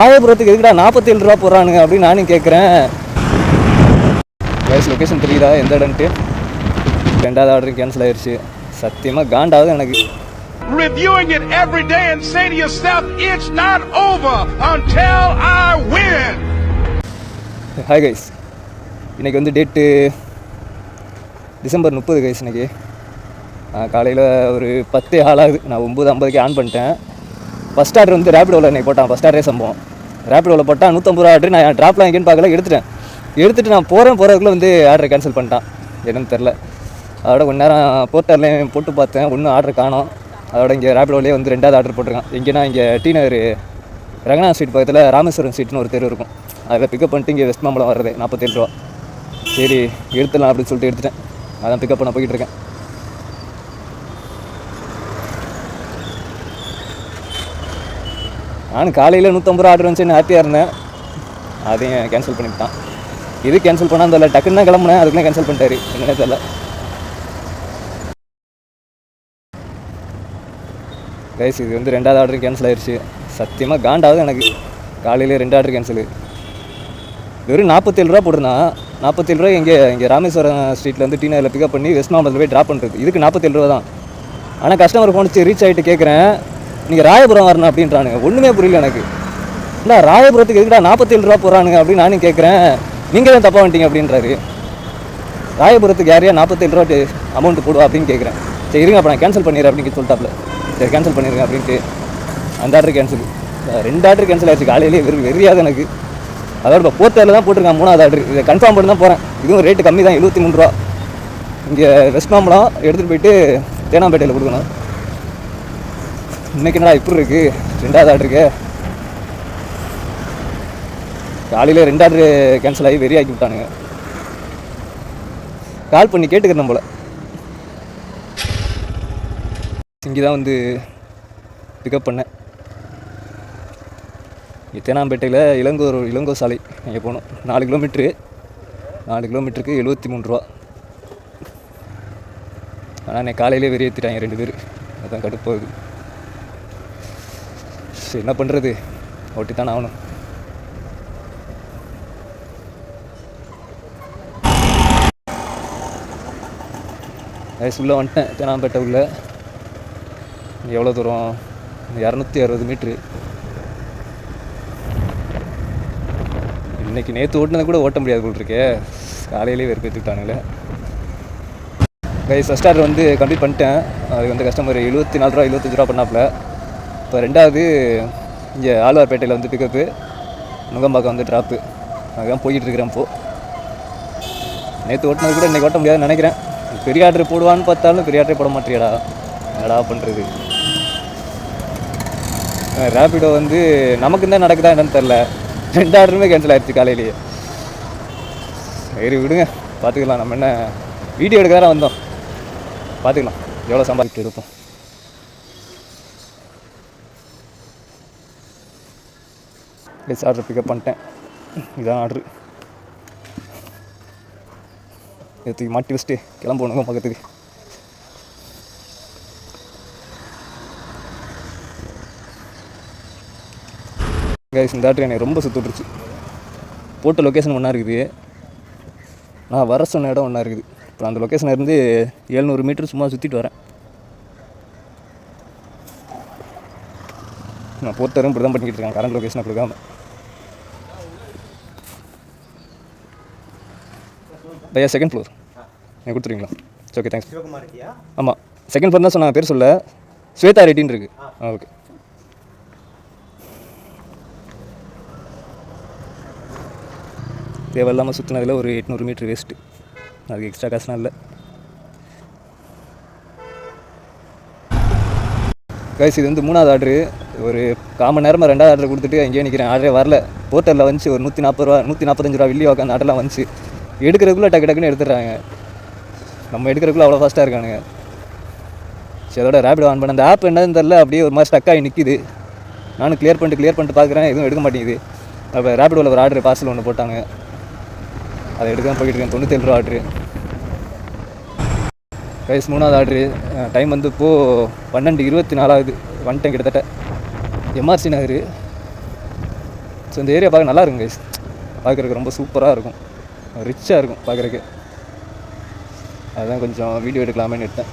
ராயபுரத்துக்கு எதுக்குடா 47 ரூபா போடுறானுங்க அப்படின்னு நானும் கேட்குறேன். வயசு லொக்கேஷன் தெரியுதா எந்த இடம்ட்டு? ரெண்டாவது ஆர்டரும் கேன்சல் ஆயிடுச்சு. சத்தியமாக காண்டாவது எனக்கு. Reviewing it every day and say to yourself, it's not over until I win. Hi guys, இன்றைக்கி வந்து டேட்டு டிசம்பர் 30 கைஸ். இன்றைக்கி காலையில் ஒரு 10 ஆளாகுது. நான் 9:50க்கு ஆன் பண்ணிட்டேன். ஃபஸ்ட் ஆர்டர் வந்து ரேபிடோவில் இன்றைக்கி போட்டான். ஃபஸ்ட் ஆர்டரே சம்பவம். ரேபிடோவில் போட்டால் 150 ரூபா ஆர்டர். நான் ட்ராப்லாம் எங்கேன்னு பார்க்கல, எடுத்துகிட்டு நான் போகிறதுக்குள்ளே வந்து ஆர்டரை கேன்சல் பண்ணிட்டான். என்னன்னு தெரில. அதோட கொஞ்ச நேரம் போர்ட்டர்லேயும் போட்டு பார்த்தேன், ஒன்றும் ஆர்டர் காணோம். அதோட இங்கே ரேபிடோவிலே வந்து ரெண்டாவது ஆர்டர் போட்டிருக்கான். எங்கேனா இங்கே டி நகர் ரங்கநாத் ஸ்ட்ரீட் பக்கத்தில் ராமேஸ்வரம் ஸ்ட்ரீட்னு ஒரு தெரு இருக்கும். அதில் பிக்கப் பண்ணிட்டு இங்கே வெஸ்ட் மாம்பலம் வர்றது 47 ரூபா. சரி எடுத்துடலாம் அப்படின்னு சொல்லிட்டு எடுத்துட்டேன். அதான் பிக்கப் பண்ண போய்கிட்டு இருக்கேன். நான் காலையில் 150 ரூபா ஆர்டர் வந்துச்சுன்னு ஹாப்பியாக இருந்தேன். அதையும் கேன்சல் பண்ணிவிட்டான். இது கேன்சல் பண்ணால் தெரியல, டக்குன்னு தான் கிளம்புனேன், அதுக்குள்ளே கேன்சல் பண்ணிட்டாரு. என்னன்னே தெரியல. கைஸ், இது வந்து ரெண்டாவது ஆர்டரும் கேன்சல் ஆயிடுச்சு. சத்தியமாக காண்டாவது எனக்கு. காலையில் 2 ஆர்டர் கேன்சலு. வெறும் 47 ரூபா போட்டுருந்தான். 47 ரூபா இங்கே ராமேஸ்வரம் ஸ்ட்ரீட்டில் வந்து டி நகரில் பிக்கப் பண்ணி வெஸ்ட் மாம்பலத்தில் போய் ட்ராப் பண்ணுறது. இதுக்கு 47 ரூபா தான். ஆனால் கஸ்டமர் ஃபோன் வச்சு ரீச் ஆகிட்டு கேட்குறேன், நீங்கள் ராயபுரம் வரணும் அப்படின்றானுங்க. ஒன்றுமே புரியல எனக்கு. இல்லை ராயபுரத்துக்கு எதுக்குடா 47 ரூபா போடுறானுங்க அப்படின்னு நானும் கேட்குறேன். நீங்கள் தான் தப்பாக வந்துட்டீங்க அப்படின்றாரு. ராயபுரத்துக்கு யாரையா 47 ரூபா அமௌண்ட் போடுவா அப்படின்னு கேட்குறேன். சரி இருங்க அப்போ நான் கேன்சல் பண்ணிடுறேன் அப்படின்னு சொல்லிட்டாப்ல. சரி கேன்சல் பண்ணிடுங்க அப்படின்ட்டு அந்த ஆர்டர் கேன்சல். 2 ஆர்டர் கேன்சல் ஆகிடுச்சு. காலையிலேயே வெறியாது எனக்கு. அதோட இப்போ போர்ட்டரில் தான் போட்டிருக்கான் 3வது ஆர்டர். இதை கன்ஃபார்ம் பண்ணி தான் போகிறேன். இதுவும் ரேட்டு கம்மி தான், 73 ரூபா. இங்கே வெஸ்ட் மாம்பலம் எடுத்துகிட்டு போயிட்டு தேனாம்பேட்டையில் கொடுக்கணும். இன்றைக்கி என்னடா இப்படி இருக்குது? 2வது ஆர்டருக்கு காலையில் 2 ஆர்டரு கேன்சல் ஆகி வெறியாக்கி விட்டானுங்க. கால் பண்ணி கேட்டுக்கிறேன் போல். இங்கே தான் வந்து பிக்கப் பண்ணேன். இங்கே தேனாம்பேட்டையில் இளங்கோ சாலை அங்கே போகணும். 4 கிலோமீட்டருக்கு 73 ரூபா. ஆனால் என்னை காலையிலே வெறியேற்றிட்டாங்க 2 பேர். அதுதான் கடுப்பாகுது. சரி என்ன பண்ணுறது, ஓட்டி தானே ஆகணும். உள்ளே வந்துட்டேன். தேனாம்பேட்டை உள்ள எவ்வளோ தூரம்? 260 மீட்ரு. இன்றைக்கி நேற்று ஓட்டினதை கூட ஓட்ட முடியாது போல் இருக்கே. காலையிலே வெறுப்பேற்றுட்டானுங்களே. கைஸ், ஃபஸ்ட் ஆர்டர் வந்து கம்ப்ளீட் பண்ணிட்டேன். அது வந்து கஸ்டமர் 74 ரூபா 25 ரூபா பண்ணாப்புல. இப்போ 2வது இங்கே ஆழ்வார்பேட்டையில் வந்து பிக்கப்பு, நுங்கம்பாக்கம் வந்து ட்ராப்பு. அதுதான் போய்கிட்டுருக்கிறேன். இப்போது நேற்று ஓட்டினது கூட இன்றைக்கி ஓட்ட முடியாதுன்னு நினைக்கிறேன். பெரிய ஆர்டர் போடுவான்னு பார்த்தாலும் பெரிய ஆர்டரே போட மாட்டேறியாடா, என்னடா பண்ணுறது? ரேபிடோ வந்து நமக்கு தான் நடக்குதா என்னன்னு தெரில. 2 ஆர்டருமே கேன்சல் ஆகிடுச்சு காலையிலேயே. சரி விடுங்க, பார்த்துக்கலாம். நம்ம என்ன வீடியோ எடுக்க தான் வந்தோம், பார்த்துக்கலாம். எவ்வளோ சம்பாதிக்கிட்டு இருப்போம். ப்ளீஸ் ஆர்டர் பிக்கப் பண்ணிட்டேன். இதான் ஆர்டரு. எடுத்துக்கு மாட்டி வச்சுட்டு கிளம்பணுங்க பக்கத்துக்கு. கைஸ், இந்த ஆர்டர் எனக்கு ரொம்ப சுற்றுட்டுருச்சு. போட்ட லொக்கேஷன் ஒன்றா இருக்குது, நான் வர சொன்ன இடம் ஒன்றா இருக்குது. இப்போ அந்த லொக்கேஷனில் இருந்து 700 மீட்டர் சும்மா சுற்றிட்டு வரேன். நான் போர்ட்டரும் இப்படி தான் பண்ணிக்கிட்டு இருக்கேன், கரண்ட் லொக்கேஷனை கொடுக்காம. பையா செகண்ட் ஃப்ளோர் நீங்கள் கொடுத்துருவீங்களா? சரி ஓகே தேங்க்ஸ். ஆமாம் செகண்ட் ஃப்ளோர் தான் சொன்னாங்க, பேர் சொல்ல ஸ்வேதா ரெட்டின்னு இருக்குது. ஓகே. தேவையில்லாமல் சுற்றினதில் ஒரு 800 மீட்ரு வேஸ்ட்டு. அதுக்கு எக்ஸ்ட்ரா காசுலாம் இல்லை. கைஸ், இது வந்து 3வது ஆர்டரு. ஒரு 1/4 மணி நேரமாக 2வது ஆர்டர் கொடுத்துட்டு அங்கேயே நிற்கிறேன். ஆர்டரே வரல. போர்ட்டரில் வந்துச்சு ஒரு 140 ரூபா 145 ரூபா வில்லி உட்காந்து ஆர்டர்லாம் வந்துச்சு. எடுக்கிறதுக்குள்ளே டக்குன்னு எடுத்துடுறாங்க. நம்ம எடுக்கிறதுக்குள்ளே அவ்வளோ ஃபாஸ்ட்டாக இருக்கானுங்க. சரி அதோட ரேபிடோ ஆன் பண்ண அந்த ஆப் என்னன்னு தெரில, அப்படியே ஒரு மாதிரி ஸ்டக் ஆகி நிற்கிது. நானும் கிளியர் பண்ணிட்டு பார்க்குறேன், எதுவும் எடுக்க மாட்டேங்குது. அப்போ ரேபிடோவில் ஒரு ஆர்டர் பார்சல் ஒன்று போட்டாங்க, அதை எடுக்க தான் போய்கிட்டு இருக்கேன். 97 ரூபா ஆர்டரு. கைஸ், 3வது ஆர்டரு. டைம் வந்து இப்போது 12:24 ஆகுது. வந்துட்டேன் கிட்டத்தட்ட. எம்ஆர்சி நகர் ஸோ இந்த ஏரியா பார்க்க நல்லா இருக்கும் கைஸ், பார்க்குறதுக்கு ரொம்ப சூப்பராக இருக்கும், ரிச்சாக இருக்கும் பார்க்குறதுக்கு. அதுதான் கொஞ்சம் வீடியோ எடுக்கலாமேன்னு எடுத்தேன்.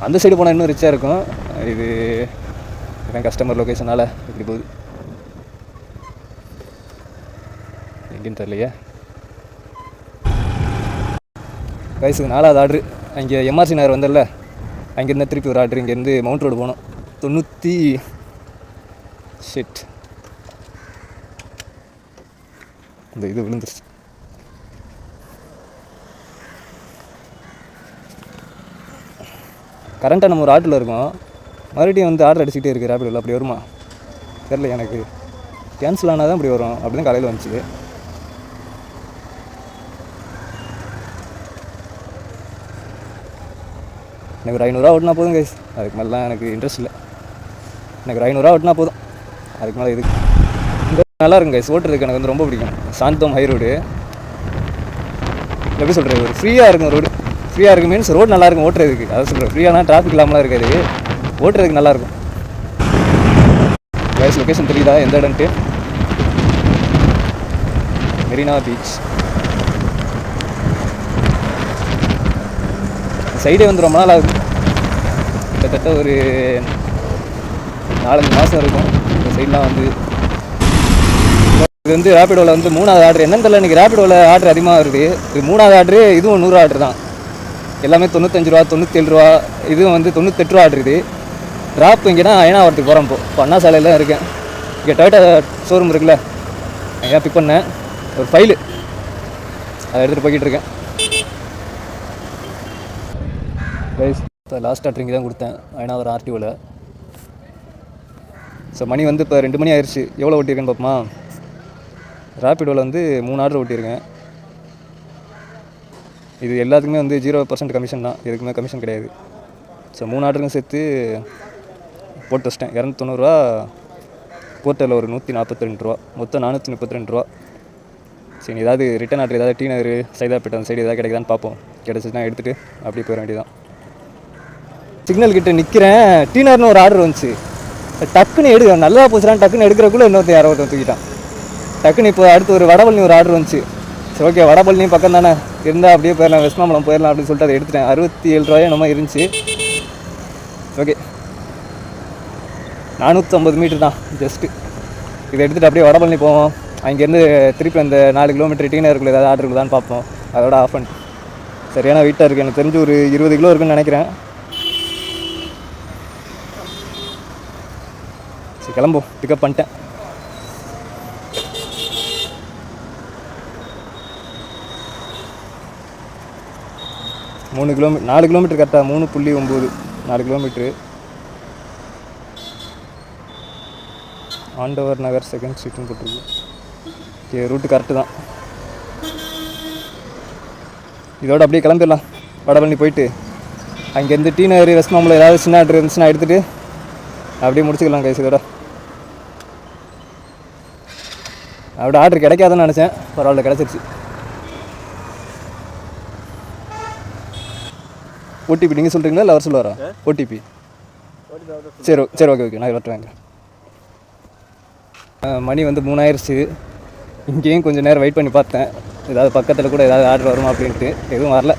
அந்த சைடு போனால் இன்னும் ரிச்சாக இருக்கும். இதுதான் கஸ்டமர் லொக்கேஷனால் இப்படி போகுது, எங்கேன்னு தெரியலையே கைஸுக்கு. 4வது ஆர்டரு அங்கே எம்ஆர்சி நகர் வந்தல, அங்கேருந்து திருப்பி ஒரு ஆர்டர் இங்கேருந்து மவுண்ட் ரோடு போகணும். 90 ஷிட் இந்த இது விழுந்துருச்சு. கரண்ட்டாக நம்ம ஒரு ஆர்டரில் இருக்கோம், மறுபடியும் வந்து ஆர்டர் அடிச்சுக்கிட்டே இருக்குது ரேபிடோவில். அப்படி வருமா தெரில எனக்கு, கேன்சல் ஆனால் தான் அப்படி வரும். அப்படி தான் காலையில் வந்துச்சு. எனக்கு ஒரு 500 ஓட்டினா போதும் கைஸ், அதுக்கு மேலாம் எனக்கு இன்ட்ரெஸ்ட் இல்லை. எனக்கு ஒரு 500 ஓட்டினா போதும், அதுக்கு மேலே இது இந்த நல்லா இருக்கும் கைஸ். ஓட்டுறதுக்கு எனக்கு வந்து ரொம்ப பிடிக்கும். சாந்தோம் ஹை ரோடு எப்படி சொல்கிறது, ஒரு ஃப்ரீயாக இருக்கும் ரோடு. ஃப்ரீயாக இருக்கும் மீன்ஸ் ரோடு நல்லாயிருக்கும் ஓட்டுறதுக்கு. அதை சொல்கிறேன், ஃப்ரீயானா டிராஃபிக் இல்லாமலாம் இருக்காது, ஓட்டுறதுக்கு நல்லாயிருக்கும். கைஸ் லொக்கேஷன் தெரியுதா எந்த இடம்ட்டு? மெரினா பீச் சைடே வந்து ரொம்ப நாள் ஆகுது, கிட்டத்தட்ட ஒரு 4-5 மாதம் இருக்கும் இந்த சைட்லாம் வந்து. இது வந்து ரேபிடோவில் வந்து 3வது ஆர்டர். என்னன்னு தெரியல, இன்றைக்கி ரேபிடோவில் ஆர்டர் அதிகமாக வருது. இது 3வது ஆர்டரு, இதுவும் 100 ஆர்டர் தான். எல்லாமே 95 ரூபா 97 ரூபா, இதுவும் வந்து 98 ரூபா ஆர்டர். இது ட்ராப் இங்கேனா அயனாவரத்துக்கு போகிறோம். இப்போ அண்ணா சாலையில் இருக்கேன். இங்கே டொயோட்டா ஷோரூம் இருக்குல்ல, அங்கே பிக் பண்ணேன் ஒரு ஃபைலு, அதை எடுத்துகிட்டு போய்கிட்டு இருக்கேன் கைஸ். இப்போ லாஸ்ட் ஆர்டர் இங்கே தான் கொடுத்தேன் அயனாவரம் ஆர்டிஓவில். ஸோ மணி வந்து இப்போ 2 மணி ஆயிடுச்சு. எவ்வளோ ஓட்டியிருக்கேன்னு பார்ப்போமா? ரேபிடோவில் வந்து 3 ஆர்டர் ஓட்டியிருக்கேன். இது எல்லாத்துக்குமே வந்து 0% கமிஷன் தான், எதுக்குமே கமிஷன் கிடையாது. ஸோ 3 ஆர்டருக்கும் சேர்த்து போட்டு வச்சிட்டேன். 290 ரூபா, போர்ட்டலில் ஒரு 142 ரூபா, மொத்தம் 432 ரூபா. சரி, ஏதாவது ரிட்டன் ஆர்டர் ஏதாவது டீ நகர் சைதாப்பேட்டை அந்த சைடு ஏதாவது கிடைக்குதான்னு பார்ப்போம். கிடச்சிச்சுன்னா எடுத்துகிட்டு அப்படியே போயிட வேண்டியதான். சிக்னல் கிட்ட நிற்கிறேன், டீ நகர்னு ஒரு ஆர்டர் வந்துச்சு. டக்குன்னு நல்லா போச்சுறான், டக்குன்னு எடுக்கிறக்குள்ளே இன்னொருத்தர் யாரோ ஒருத்தன் தூக்கிட்டான். டக்குன்னு இப்போ அடுத்து ஒரு வடபழனி ஒரு ஆர்டர் வந்துச்சு. சரி ஓகே, வடபழனி பக்கம் தானே இருந்தால் அப்படியே போயிடலாம், வெஸ்மாம்பலம் போயிடலாம் அப்படின்னு சொல்லிட்டு அதை எடுத்துட்டேன். 67 ரூபாயோ என்னமோ இருந்துச்சு. ஓகே, 450 மீட்டர் தான் ஜஸ்ட்டு. இதை எடுத்துகிட்டு அப்படியே வடபழனி போவோம். அங்கேருந்து திருப்பி அந்த 4 கிலோமீட்டர் டீ நகருக்குள்ள ஏதாவது ஆர்டர் இருக்குதான்னு பார்ப்போம். அதோட ஆஃப் பண்ணிட்டு சரியான வெயிட்டாக இருக்குது. எனக்கு தெரிஞ்சு ஒரு 20 கிலோ இருக்குன்னு நினைக்கிறேன். சரி கிளம்பும், பிக்கப் பண்ணிட்டேன். மூணு கிலோமீட்டர் 4 கிலோமீட்டர் கரெக்டாக 3.9 4 கிலோமீட்ரு. ஆண்டவர் நகர் 2nd ஸ்ட்ரீட்னு போட்டிருக்கு. ஓகே, ரூட்டு கரெக்டு தான். இதோட அப்படியே கிளம்பிடலாம். வடபழனி போயிட்டு அங்கேருந்து டீ நகர் வெஸ்மாம்பலம் ஏதாவது சின்ன ஆர்டர் இருந்துச்சுன்னா எடுத்துகிட்டு அப்படியே முடிச்சுக்கலாம் கைஸ். இதோட அப்படி ஆர்டர் கிடைக்காதுன்னு நினச்சேன், பரவாயில்ல கிடச்சிருச்சு. ஓடிபி நீங்கள் சொல்கிறீங்களா இல்லை அவர் சொல்லுவாரா? ஓடிபி சரி சரி ஓகே நான் வரட்டு வாங்க. மணி வந்து 3 ஆயிடுச்சு. இங்கேயும் கொஞ்சம் நேரம் வெயிட் பண்ணி பார்த்தேன், ஏதாவது பக்கத்தில் கூட ஏதாவது ஆர்டர் வருமா அப்படின்ட்டு. எதுவும் வரல.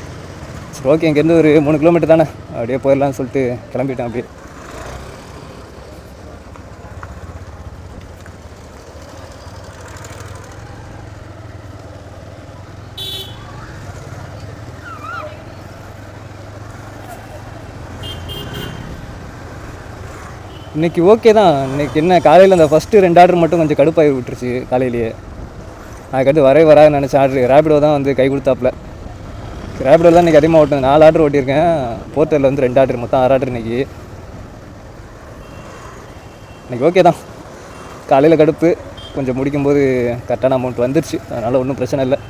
சரி ஓகே, இங்கேருந்து ஒரு 3 கிலோமீட்டர் தானே, அப்படியே போயிடலான்னு சொல்லிட்டு கிளம்பிட்டேன். அப்படியே இன்றைக்கி ஓகே தான். இன்றைக்கி என்ன காலையில் அந்த ஃபஸ்ட்டு 2 ஆர்டர் மட்டும் கொஞ்சம் கடுப்பாகி விட்டுருச்சு காலையிலேயே. அதுக்கடுத்து வராதுன்னு நினச்ச ஆர்டர் ரேபிடோ தான் வந்து கை கொடுத்தாப்புல. ரேபிடோ தான் இன்றைக்கி அதிகமாக ஓட்டினேன். 4 ஆர்டர் ஓட்டியிருக்கேன். போர்ட்டலில் வந்து 2 ஆர்டர், மொத்தம் 6 ஆர்டர் இன்றைக்கி ஓகே தான். காலையில் கடுப்பு, கொஞ்சம் முடிக்கும்போது கரெக்டான அமௌண்ட் வந்துடுச்சு, அதனால் ஒன்றும் பிரச்சனை இல்லை.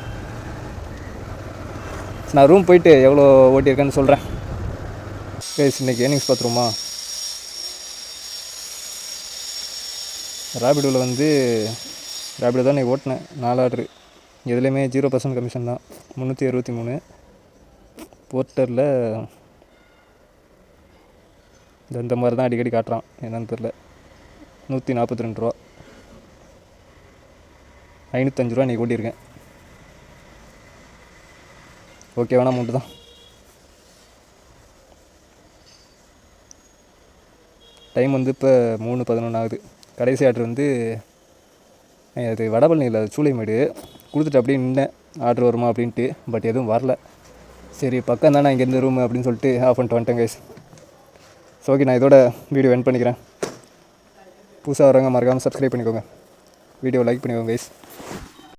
நான் ரூம் போயிட்டு எவ்வளோ ஓட்டியிருக்கேன்னு சொல்கிறேன். இன்றைக்கி ஏர்னிங்ஸ் பார்த்துருமா? ரேபிடோவில் வந்து ரேபிடோ தான் இன்றைக்கி ஓட்டினேன். 4 ஆர்டரு, எதுலேயுமே 0% கமிஷன் தான். 363. போர்ட்டரில் இந்த மாதிரி தான் அடிக்கடி காட்டுறான், என்னன்னு தெரில. 142 ரூபா. 505 ரூபா இன்றைக்கி ஓட்டியிருக்கேன். ஓகேவான அமௌண்ட்டு தான். டைம் வந்து இப்போ 3:11 ஆகுது. கடைசி ஆர்டர் வந்து அது வடபழனி இல்லை, சூளைமேடு கொடுத்துட்டு அப்படியே நின்றேன் ஆர்டர் வருமா அப்படின்ட்டு. பட் எதுவும் வரல. சரி பக்கம் தானே இங்கேருந்து ரூமு அப்படின்னு சொல்லிட்டு ஆஃப் பண்ணிட்டு வந்துட்டேன் கைஸ். ஸோ ஓகே, நான் இதோட வீடியோ எண்ட் பண்ணிக்கிறேன். புதுசாக வரவங்க மறக்காமல் சப்ஸ்கிரைப் பண்ணிக்கோங்க, வீடியோ லைக் பண்ணிக்கோங்க கைஸ்.